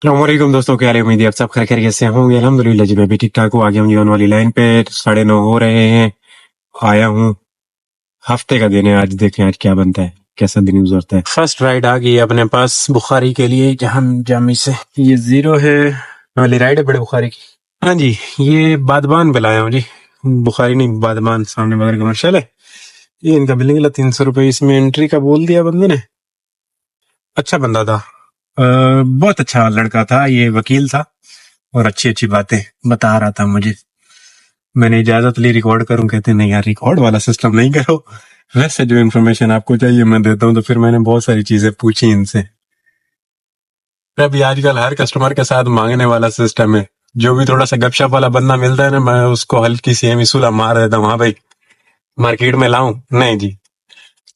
अस्सलामुअलैकुम दोस्तों, क्या हाल है? उम्मीद है आप सब खैरियत से होंगे। अल्हम्दुलिल्लाह जी, मैं भी ठीक ठाक हूँ। आ गया हूँ जीवन वाली लाइन पे। 9:30 हो रहे हैं। आया हूँ। हफ्ते का दिन है आज, देखें आज क्या बनता है, कैसा दिन गुजरता है। फर्स्ट राइड आ गई है अपने पास बुखारी के लिए, जहां जामी से। ये 0 है वाली राइड है बड़े बुखारी की। हाँ जी, ये बादबान पे लाया हूँ जी, बुखारी नहीं बादबान, सामने बगल कमर्शियल है। ये इनका बिलिंग 300 रुपये इसमें एंट्री का बोल दिया बंदे ने। अच्छा बंदा था, बहुत अच्छा लड़का था, ये वकील था और अच्छी अच्छी बातें बता रहा था मुझे। मैंने इजाजत ली रिकॉर्ड करूं, कहते नहीं यार रिकॉर्ड वाला सिस्टम नहीं करो, वैसे जो इन्फॉर्मेशन आपको चाहिए मैं देता हूँ। तो फिर मैंने बहुत सारी चीजें पूछी इनसे। अभी आजकल हर कस्टमर के साथ मांगने वाला सिस्टम है। जो भी थोड़ा सा गपशप वाला बंदा मिलता है ना, मैं उसको हल्की सी मिसूला मार देता हूँ। हाँ भाई, मार्केट में लाऊं? नहीं जी,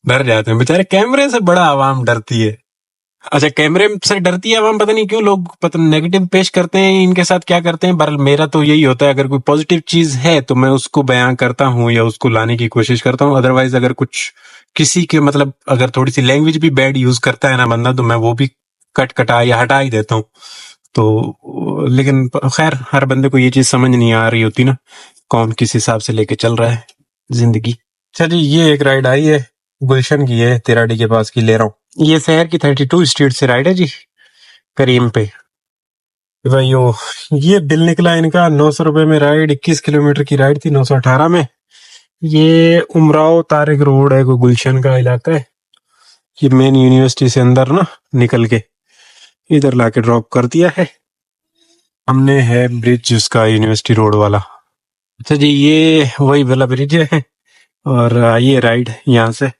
डर जाते हैं बेचारे। कैमरे से बड़ा आवाम डरती है। अच्छा, कैमरे से डरती है आवाम, पता नहीं क्यों लोग पता नेगेटिव पेश करते हैं इनके साथ, क्या करते हैं। बहरहाल मेरा तो यही होता है, अगर कोई पॉजिटिव चीज है तो मैं उसको बयां करता हूँ या उसको लाने की कोशिश करता हूँ। अदरवाइज अगर कुछ किसी के मतलब अगर थोड़ी सी लैंग्वेज भी बैड यूज करता है ना बंदा, तो मैं वो भी कट कटा या हटा ही देता हूँ। तो लेकिन खैर, हर बंदे को ये चीज समझ नहीं आ रही होती ना, कौन किस हिसाब से लेके चल रहा है जिंदगी। चलिए, ये एक राइड आई है, गुलशन की है, तिराड़ी के पास की ले रहा हूँ। ये शहर की 32 स्ट्रीट से राइड है जी, करीम पे। भाइयों, ये बिल निकला इनका 900 रुपए में राइड, 21 किलोमीटर की राइड थी, 918 में। ये उमराव तारिक रोड है, कोई गुलशन का इलाका है। ये मेन यूनिवर्सिटी से अंदर ना निकल के इधर लाके ड्रॉप कर दिया है हमने। है ब्रिज उसका यूनिवर्सिटी रोड वाला। अच्छा जी, ये वही वाला ब्रिज है। और ये राइड यहाँ से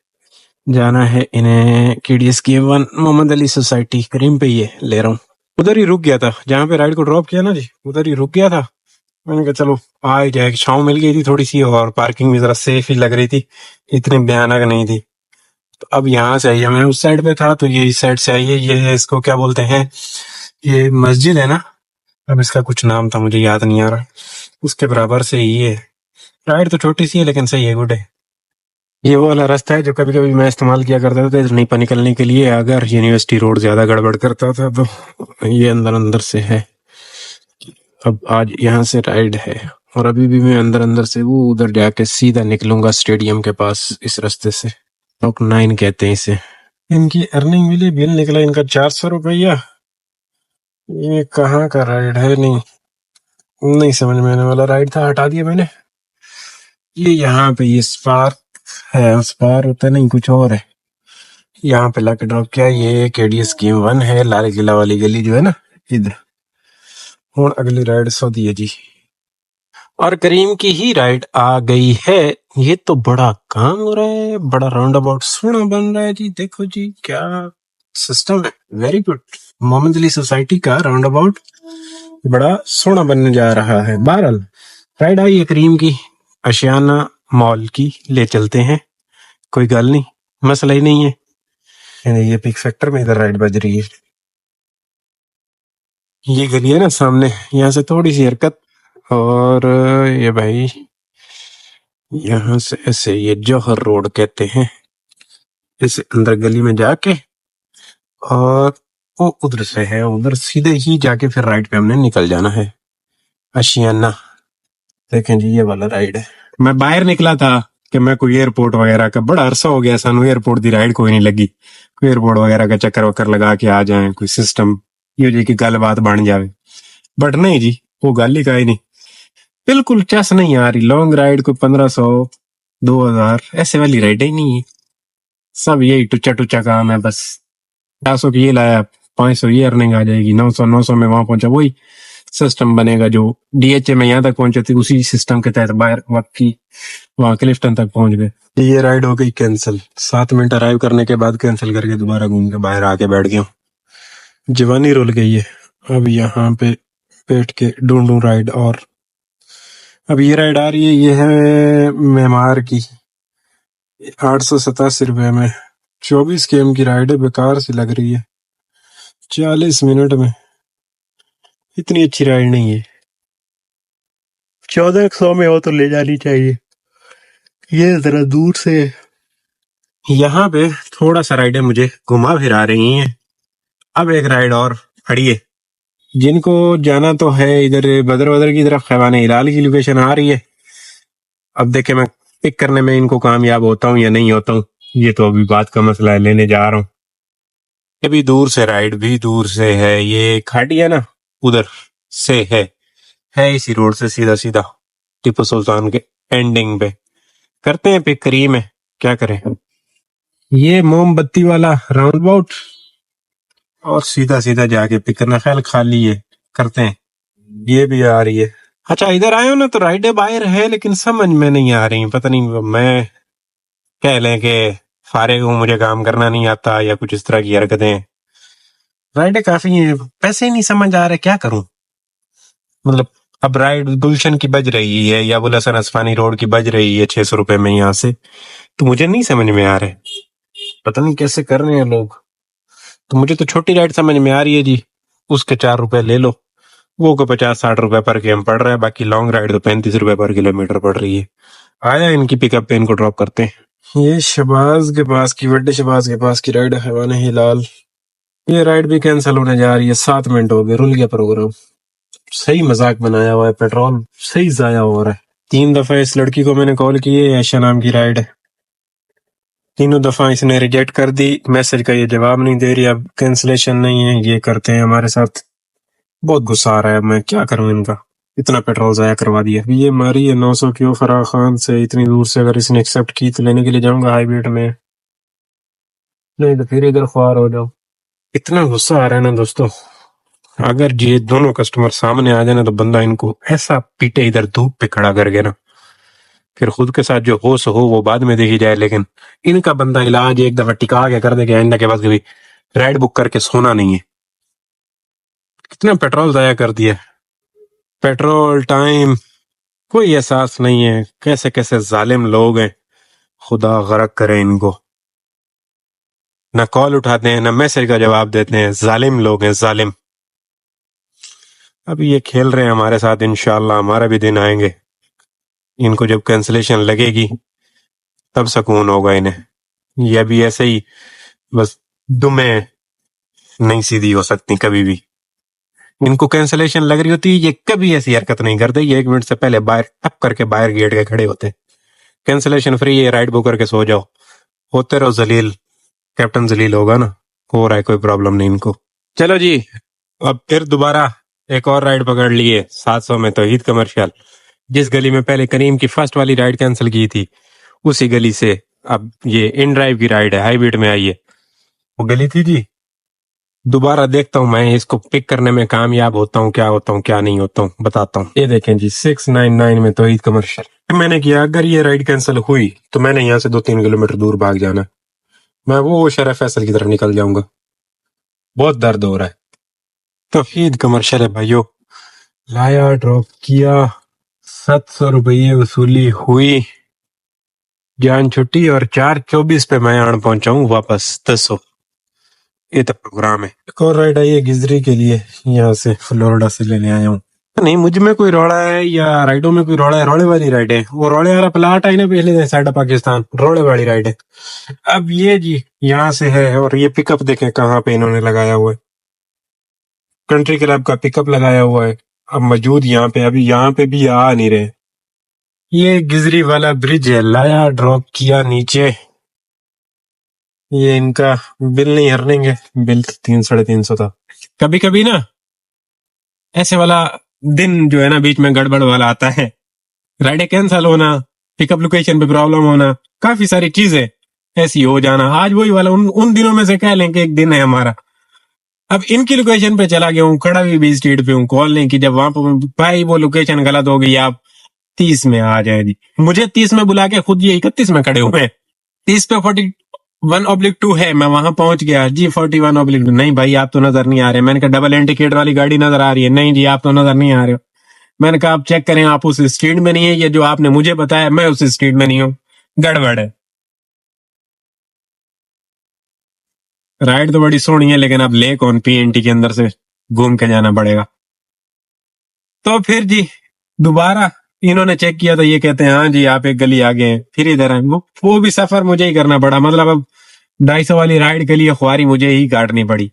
जाना है इन्हें KDS की 1 मोहम्मद अली सोसाइटी, करीम पे ये ले रहा हूँ। उधर ही रुक गया था जहाँ पे राइड को ड्रॉप किया ना जी, उधर ही रुक गया था। मैंने कहा चलो आ ही जाए, छाँव मिल गई थी थोड़ी सी और पार्किंग भी जरा सेफ ही लग रही थी, इतनी भयानक नहीं थी। तो अब यहाँ से आइए, मैं उस साइड पे था तो ये इस साइड से आइए। ये इसको क्या बोलते हैं, ये मस्जिद है ना, अब इसका कुछ नाम था मुझे याद नहीं आ रहा, उसके बराबर से ही है। राइड तो छोटी सी है लेकिन सही है, गुड है। ये वो वाला रास्ता है जो कभी कभी मैं इस्तेमाल किया करता था इधर नहीं पर निकलने के लिए, अगर यूनिवर्सिटी रोड ज्यादा गड़बड़ करता था तो ये अंदर अंदर से है। अब आज यहाँ से राइड है और अभी भी मैं अंदर अंदर से वो उधर जाके सीधा निकलूंगा स्टेडियम के पास, इस रास्ते से। टॉक 9 कहते हैं इसे। इनकी अर्निंग मिली, बिल निकला इनका 400 रुपया। ये कहाँ का राइड है, नहीं नहीं समझ में आने वाला राइड था, हटा दिया मैंने। ये यहाँ पे ये स्पार्क है, स्पार होता है नहीं कुछ और है, यहाँ पे लाके ड्रॉप किया। ये KDS की 1 है, लाल किला वाली गली जो है ना इधर। और अगली राइड सऊदी है जी, और करीम की ही राइड आ गई है। ये तो बड़ा काम हो रहा है, बड़ा राउंड अबाउट सोना बन रहा है जी। देखो जी क्या सिस्टम है, very good. Mohammad Ali society का राउंड अबाउट बड़ा सोना बनने जा रहा है। बहरहाल राइड आई है करीम की, आशियाना मॉल की, ले चलते हैं, कोई गल नहीं, मसला ही नहीं है। ये पिक फैक्टर में इधर राइड बज रही है। ये गली है ना सामने, यहाँ से थोड़ी सी हरकत और ये भाई यहाँ से ऐसे, ये जौहर रोड कहते हैं, इस अंदर गली में जाके और वो उधर से है, उधर सीधे ही जाके फिर राइट पे हमने निकल जाना है, आशियाना। देखें जी ये वाला राइड है। मैं बाहर निकला था कि मैं कोई एयरपोर्ट वगैरह का, बड़ा अरसा हो गया सानू एयरपोर्ट की राइड कोई नहीं लगी, कोई एयरपोर्ट वगैरह का चक्कर वक्कर लगा के आ जाए, कोई सिस्टम ये जी की गलबात बन जावे। बट नहीं जी, वो गल ही का ही नहीं, बिल्कुल चस नहीं आ रही। लॉन्ग राइड को 1500 2000 ऐसे वाली राइड ही नहीं है, सब यही टुच्चा टुच्चा काम है बस। 400 की ये लाया, 500 ये अर्निंग आ जाएगी, 900 में वहां पहुंचा, वही सिस्टम बनेगा जो DHA में यहाँ तक पहुंचे थे, उसी सिस्टम के तहत बाहर वक्त की वहां क्लिफ्टन तक पहुंच गए। ये राइड हो गई कैंसिल, 7 मिनट अराइव करने के बाद कैंसिल करके दोबारा घूम के बाहर आके बैठ गया हूँ। जवानी रुल गई है। अब यहाँ पे बैठ के ढूंढूं राइड। और अब ये राइड आ रही है, ये है मेमार की, 887 रुपए में, 24 km की राइड है, बेकार सी लग रही है। 40 मिनट में इतनी अच्छी राइड नहीं है, 1400 में हो तो ले जानी चाहिए। ये जरा दूर से यहाँ पे थोड़ा सा राइडें मुझे घुमा फिरा रही हैं। अब एक राइड और खड़ी है, जिनको जाना तो है इधर बदर बदर की तरफ, खैवान हिलाल की लोकेशन आ रही है। अब देखे मैं पिक करने में इनको कामयाब होता हूँ या नहीं होता हूँ, ये तो अभी बात का मसला है। लेने जा रहा हूँ अभी दूर से, राइड भी दूर से है। ये खाड़ी है ना, उधर से है इसी रोड से सीधा सीधा टीपू सुल्तान के एंडिंग पे। करते हैं पिक, करीब में क्या करें। ये मोमबत्ती वाला राउंड अबाउट और सीधा सीधा जाके पिक करना। ख्याल खाली है, करते हैं। ये भी आ रही है। अच्छा इधर आए हो ना तो राइड बाहर है, लेकिन समझ में नहीं आ रही। पता नहीं, मैं कह लें कि फारिग हूँ, मुझे काम करना नहीं आता या कुछ इस तरह की हरकतें। राइडें काफी हैं, पैसे ही नहीं समझ आ रहे, क्या करूं। मतलब अब राइड गुलशन की बज रही है या बुल हसन असफानी रोड की बज रही है 600 रुपए में यहाँ से, तो मुझे नहीं समझ में आ रहे। पता नहीं कैसे कर रहे हैं लोग। तो मुझे तो छोटी राइड समझ में आ रही है जी, उसके 4 रुपए ले लो, वो को 50-60 रुपए पर केम पड़ रहा है। बाकी लॉन्ग राइड तो 35 रुपए पर किलोमीटर पड़ रही है। आया इनकी पिकअप पे, इनको ड्रॉप करते हैं। ये शबाज के पास की, बड्डे शबाज के पास की राइड है, हैवान हिलाल। ये राइड भी कैंसिल होने जा रही है। 7 मिनट हो गए, रुल गया प्रोग्राम। सही मजाक बनाया हुआ है, पेट्रोल सही जाया हो रहा है। 3 दफा इस लड़की को मैंने कॉल की है, ऐशा नाम की राइड है। तीनों दफा इसने रिजेक्ट कर दी, मैसेज का ये जवाब नहीं दे रही। अब कैंसिलेशन नहीं है, ये करते हैं हमारे साथ। बहुत गुस्सा आ रहा है, मैं क्या करूं इनका, इतना पेट्रोल जाया करवा दिया। ये मारी है 900 क्यों फराह खान से, इतनी दूर से। अगर इसने एक्सेप्ट की तो लेने के लिए जाऊंगा हाईवेट में, नहीं तो फिर इधर ख्वार हो जाओ। इतना गुस्सा आ रहा है ना दोस्तों, अगर ये दोनों कस्टमर सामने आ जाए ना तो बंदा इनको ऐसा पीटे इधर धूप पे खड़ा करके ना, फिर खुद के साथ जो हो सो हो वो बाद में देखी जाए। लेकिन इनका बंदा इलाज एक दफा टिका के कर दे कि आइंदा के पास कभी राइड बुक करके सोना नहीं है। कितना पेट्रोल जाया कर दिया, पेट्रोल टाइम कोई एहसास नहीं है। कैसे कैसे जालिम लोग हैं, खुदा गरक करे इनको। ना कॉल उठाते हैं, ना मैसेज का जवाब देते हैं। जालिम लोग हैं, जालिम। अब ये खेल रहे हैं हमारे साथ, इंशाल्लाह हमारा भी दिन आएंगे। इनको जब कैंसिलेशन लगेगी तब सुकून होगा इन्हें। ये अभी ऐसे ही बस दुमें नहीं सीधी हो सकती कभी भी। इनको कैंसिलेशन लग रही होती, ये कभी ऐसी हरकत नहीं करते। ये 1 मिनट से पहले बाहर टप करके बाहर गेट के खड़े होते। कैंसिलेशन फ्री है, राइड बुक करके सो जाओ, होते रहो जलील। कैप्टन जलील होगा ना, हो रहा है, कोई प्रॉब्लम नहीं इनको। चलो जी, अब फिर दोबारा एक और राइड पकड़ लिए 700 में तौहीद कमर्शियल। जिस गली में पहले करीम की फर्स्ट वाली राइड कैंसिल की थी, उसी गली से अब ये इन ड्राइव की राइड है, हाईवेट में आई है। वो गली थी जी, दोबारा देखता हूँ मैं इसको पिक करने में कामयाब होता हूँ, क्या होता हूँ क्या नहीं होता हूँ, बताता हूँ। ये देखें जी, 699 में तौहीद कमर्शियल मैंने किया। अगर ये राइड कैंसिल हुई तो मैंने यहाँ से 2-3 किलोमीटर दूर भाग जाना। मैं वो शरफ फैसल की तरफ निकल जाऊंगा। बहुत दर्द हो रहा है। तौहीद कमर्शियल है भाइयों, लाया, ड्रॉप किया, 700 रुपये वसूली हुई, जान छुट्टी, और 4:24 पे मैं आन पहुंचा हूँ वापस 1000। ये तो प्रोग्राम है। एक और राइड आई है गिजरी के लिए, यहाँ से फ्लोरिडा से लेने आया हूँ। नहीं मुझ में कोई रोड़ा है या राइडों में कोई रोड़ा है, रोड़े वाली राइड है। वो रोड़े वाला प्लाट आई ना पहले साइड पाकिस्तान, रोड़े वाली राइड है। अब ये जी यहाँ से है, और ये पिकअप देखें कहाँ पे इन्होंने लगाया हुआ है। कंट्री क्लब का पिकअप लगाया हुआ है। अब मौजूद यहाँ पे, अभी यहाँ पे भी आ नहीं रहे। ये गिजरी वाला ब्रिज है, लाया, ड्रॉप किया नीचे। ये इनका बिल नहीं हरनेंगे, बिल 300-350 था। कभी कभी ना ऐसे वाला दिन जो है ना बीच में गड़बड़ वाला आता है। राइडें कैंसिल होना, पिकअप लोकेशन पे प्रॉब्लम होना, काफी सारी चीजें ऐसी हो जाना। आज वही वाला उन दिनों में से कह लें कि एक दिन है हमारा। अब इनकी लोकेशन पे चला गया हूँ, खड़ा भी स्ट्रीट पे हूँ, कॉल नहीं की। जब वहां पर भाई वो लोकेशन गलत हो गई, आप 30 में आ जाए जी। मुझे 30 में बुला के खुद ये 31 में खड़े हुए हैं। 30 पे 41/2 है, मैं वहां पहुंच गया जी। 41/2 नहीं भाई, आप तो नजर नहीं आ रहे। मैंने कहा डबल इंडिकेटर वाली गाड़ी नजर आ रही है, नहीं जी आप तो नजर नहीं आ रहे हो। मैंने कहा आप चेक करें, आप उस स्ट्रीट में नहीं है, ये जो आपने मुझे बताया मैं उस स्ट्रीट में नहीं हूँ, गड़बड़ है। राइड तो बड़ी सोहनी है, लेकिन अब ले कौन, पीएनटी के अंदर से घूम के जाना पड़ेगा। तो फिर जी दोबारा इन्होंने चेक किया तो ये कहते हैं हाँ जी आप एक गली आगे हैं, फिर इधर है। वो भी सफर मुझे ही करना पड़ा। मतलब अब 250 वाली राइड के लिए ख्वारी मुझे ही काटनी पड़ी।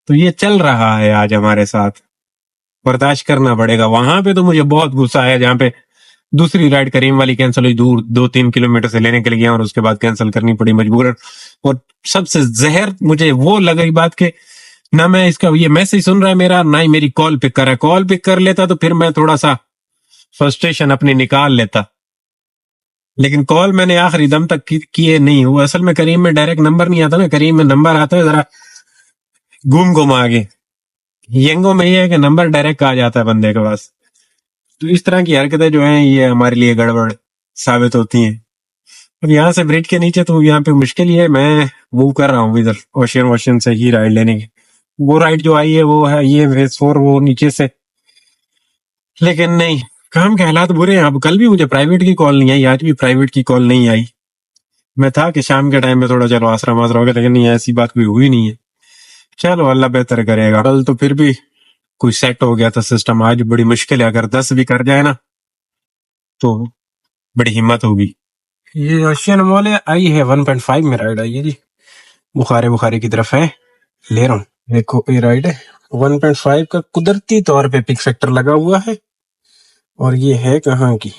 तो ये चल रहा है आज हमारे साथ, बर्दाश्त करना पड़ेगा। वहां पे तो मुझे बहुत गुस्सा आया जहाँ पे दूसरी राइड करीम वाली कैंसिल हुई, दूर 2-3 किलोमीटर से लेने के लिए गया और उसके बाद कैंसिल करनी पड़ी मजबूरन। और सबसे जहर मुझे वो लगी बात के ना मैं इसका ये मैसेज सुन रहा है मेरा, ना ही मेरी कॉल पिक कर रहा है। कॉल पिक कर लेता तो फिर मैं थोड़ा सा फ्रस्ट्रेशन अपनी निकाल लेता, लेकिन कॉल मैंने आखिरी दम तक किए नहीं। वो असल में करीम में डायरेक्ट नंबर नहीं आता ना, करीम में नंबर आता है जरा घूम घूम आगे। यंगो में ये है कि नंबर डायरेक्ट आ जाता है बंदे के पास। तो इस तरह की हरकतें जो हैं ये हमारे लिए गड़बड़ साबित होती हैं। अब यहाँ से ब्रिज के नीचे तो यहाँ पे मुश्किल ही है। मैं मूव कर रहा हूँ इधर ओशियन वोशियन से ही राइड लेने की। वो राइड जो आई है वो है ये फेज 4, वो नीचे से। लेकिन नहीं, काम के हालात बुरे हैं। अब कल भी मुझे प्राइवेट की कॉल नहीं आई, आज भी प्राइवेट की कॉल नहीं आई। मैं था कि शाम के टाइम में थोड़ा चलो आसरा मासरा हो गया, लेकिन नहीं, ऐसी बात कोई हुई नहीं है। चलो अल्लाह बेहतर करेगा। कल तो फिर भी कोई सेट हो गया था सिस्टम, आज बड़ी मुश्किल है। अगर 10 भी कर जाए ना तो बड़ी हिम्मत होगी। ये ओशियन मॉल है, आई है 1.5 में राइड आई है जी, बुखारे बुखारे की तरफ है, ले रहा हूँ। देखो ये राइड है 1.5 का, कुदरती तौर पे पिक फैक्टर लगा हुआ है। और ये है कहाँ की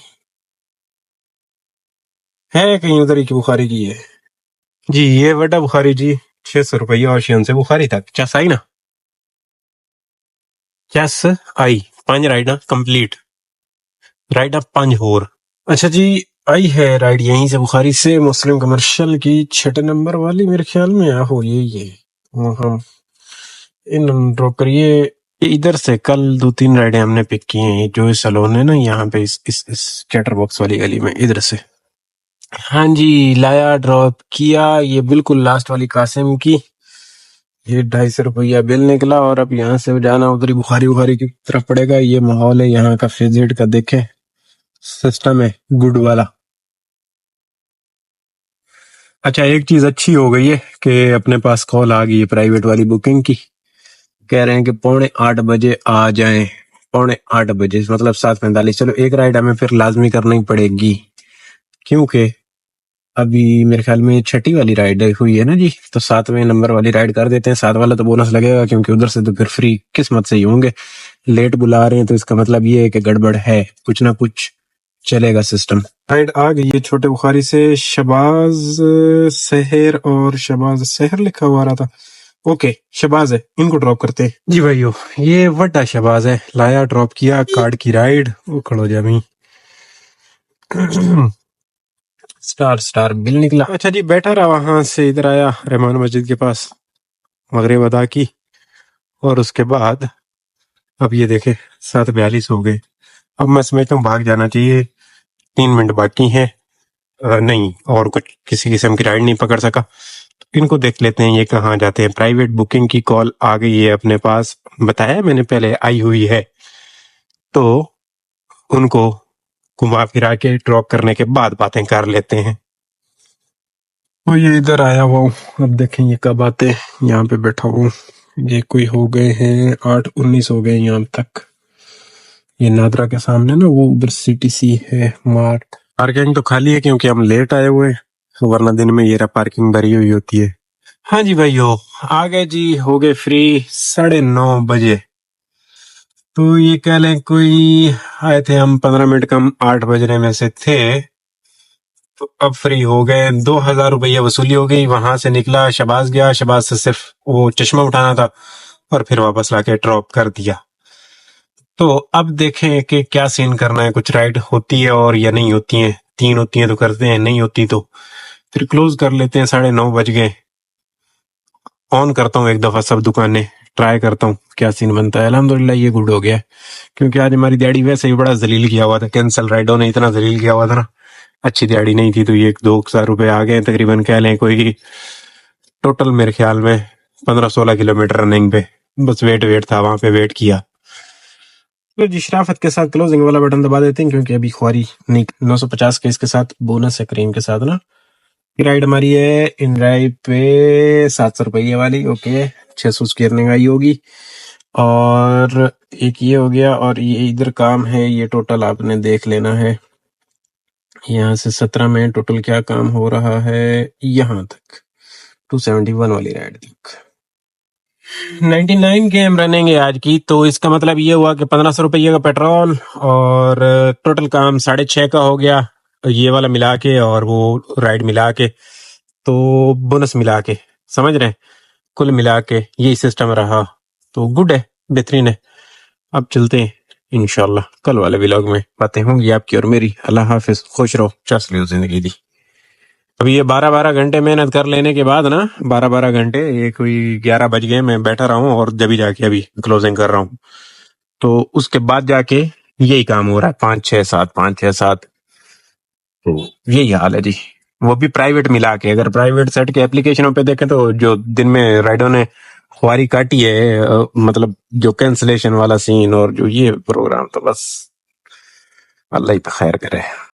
है, कहीं उधर ही की बुखारी की है जी। ये बड़ा बुखारी जी, 600 रुपये ओशियन से बुखारी तक। चस आई ना, चस आई 5 राइड कंप्लीट, राइड अब 5 होर। अच्छा जी, आई है राइड यहीं से बुखारी से मुस्लिम कमर्शियल की 6 नंबर वाली, मेरे ख्याल में हो ये हम इन ड्रॉप करिए। ये इधर से कल 2-3 राइडें हमने पिक की हैं, जो इस सलोन है ना यहाँ पे, इस चैटर बॉक्स वाली गली में, इधर से। हाँ जी, लाया, ड्रॉप किया। ये बिल्कुल लास्ट वाली कासिम की। ये 250 रुपया बिल निकला और अब यहाँ से जाना उधर ही बुखारी बुखारी की तरफ पड़ेगा। ये माहौल है यहाँ का फिजिट का, देखे सिस्टम है गुड वाला। अच्छा, एक चीज अच्छी हो गई है कि अपने पास कॉल आ गई है प्राइवेट वाली बुकिंग की। कह रहे हैं कि 7:45 आ जाएं। 7:45 मतलब 7:45। चलो एक राइड हमें फिर लाजमी करनी पड़ेगी, क्योंकि अभी मेरे ख्याल में 6ठी वाली राइड हुई है ना जी, तो 7वें नंबर वाली राइड कर देते हैं। 7 वाला तो बोनस लगेगा, क्योंकि उधर से तो फिर फ्री किस्मत से ही होंगे। लेट बुला रहे हैं तो इसका मतलब ये है कि गड़बड़ है, कुछ ना कुछ चलेगा सिस्टम। राइड आ गई है छोटे बुखारी से, शबाज सहर, और शबाज सहर लिखा हुआ रहा था। ओके, शबाज है, इनको ड्रॉप करते हैं जी भाइयों। ये वड्डा शबाज है, लाया, ड्रॉप किया, कार्ड की राइड, वो खड़ो जामी स्टार स्टार बिल निकला। अच्छा जी, बैठा रहा, वहां से इधर आया रहमान मस्जिद के पास, मगरिब अदा की, और उसके बाद अब ये देखे 7:42 हो गए। अब मैं समझता हूँ भाग जाना चाहिए, 3 मिनट बाकी हैं। नहीं, और कुछ किसी किस्म की राइड नहीं पकड़ सका, तो इनको देख लेते हैं ये कहाँ जाते हैं। प्राइवेट बुकिंग की कॉल आ गई है अपने पास, बताया मैंने पहले आई हुई है, तो उनको घुमा फिरा के ड्रॉप करने के बाद बातें कर लेते हैं। तो ये इधर आया हुआ हूँ, अब देखें ये कब आते हैं। यहाँ पे बैठा हूँ, ये कोई हो गए हैं 8:19 हो गए यहाँ तक। ये नादरा के सामने ना वो उधर सीटीसी है मार्ट। पार्किंग तो खाली है क्योंकि हम लेट आए हुए हैं, वरना दिन में ये रहा पार्किंग भरी हुई होती है। हाँ जी भाइयों, आ गए जी, हो गए फ्री 9:30 बजे। तो ये कह लें कोई आए थे हम 15 मिनट कम 8 बजने में से थे, तो अब फ्री हो गए। 2,000 रुपया वसूली हो गई। वहां से निकला, शबाज गया, शबाज से सिर्फ वो चश्मा उठाना था और फिर वापस लाके ड्रॉप कर दिया। तो अब देखें कि क्या सीन करना है। कुछ राइड होती है और या नहीं होती है, 3 होती है तो करते हैं, नहीं होती तो फिर क्लोज कर लेते हैं। 9:30 बज गए। ऑन करता हूँ एक दफा सब दुकानें, ट्राई करता हूँ क्या सीन बनता है। अल्हम्दुलिल्लाह ये गुड हो गया, क्योंकि आज हमारी दिहाड़ी वैसे ही बड़ा जलील किया हुआ था। कैंसल राइडों ने इतना जलील किया हुआ था ना, अच्छी दिहाड़ी नहीं थी। तो ये 2,000 रुपए आ गए तकरीबन, कह लें कोई टोटल मेरे ख्याल में 15-16 किलोमीटर रनिंग पे। बस वेट था, वहां पे वेट किया। तो जी शराफत के साथ क्लोजिंग वाला बटन दबा देते हैं, क्योंकि अभी ख्वारी नहीं। 950 के इसके साथ बोनस है क्रीम के साथ ना। राइड हमारी है इन ड्राइव पे 700 रुपये वाली। ओके, 600 की अर्निंग आई होगी। और एक ये हो गया, और ये इधर काम है, ये टोटल आपने देख लेना है। यहाँ से 17 में टोटल क्या काम हो रहा है यहाँ तक, 271 वाली राइड तक। 99 गेम रनिंग है आज की, तो इसका मतलब ये हुआ कि 1500 रुपये का पेट्रोल और टोटल काम 6.5 का हो गया, ये वाला मिला के और वो राइड मिला के, तो बोनस मिला के, समझ रहे हैं, कुल मिला के यही सिस्टम रहा। तो गुड है, बेहतरीन है। अब चलते हैं, इंशाल्लाह कल वाले व्लॉग में बातें होंगी आपकी और मेरी। अल्लाह हाफिज, खुश रहो, चस लियो जिंदगी दी। अभी ये 12-12 घंटे मेहनत कर लेने के बाद ना, 12-12 घंटे, ये कोई 11 बज गए, मैं बैठा रहा हूँ और जब जाके अभी क्लोजिंग कर रहा हूँ, तो उसके बाद जाके यही काम हो रहा है, 5-6-7, 5-6-7। तो यही हाल है जी। वो भी प्राइवेट मिला के, अगर प्राइवेट सेट के एप्लीकेशनों पे देखें तो जो दिन में राइडो ने खुआरी काटी है, मतलब जो कैंसलेशन वाला सीन और जो ये प्रोग्राम, तो बस अल्लाह ही खैर करे।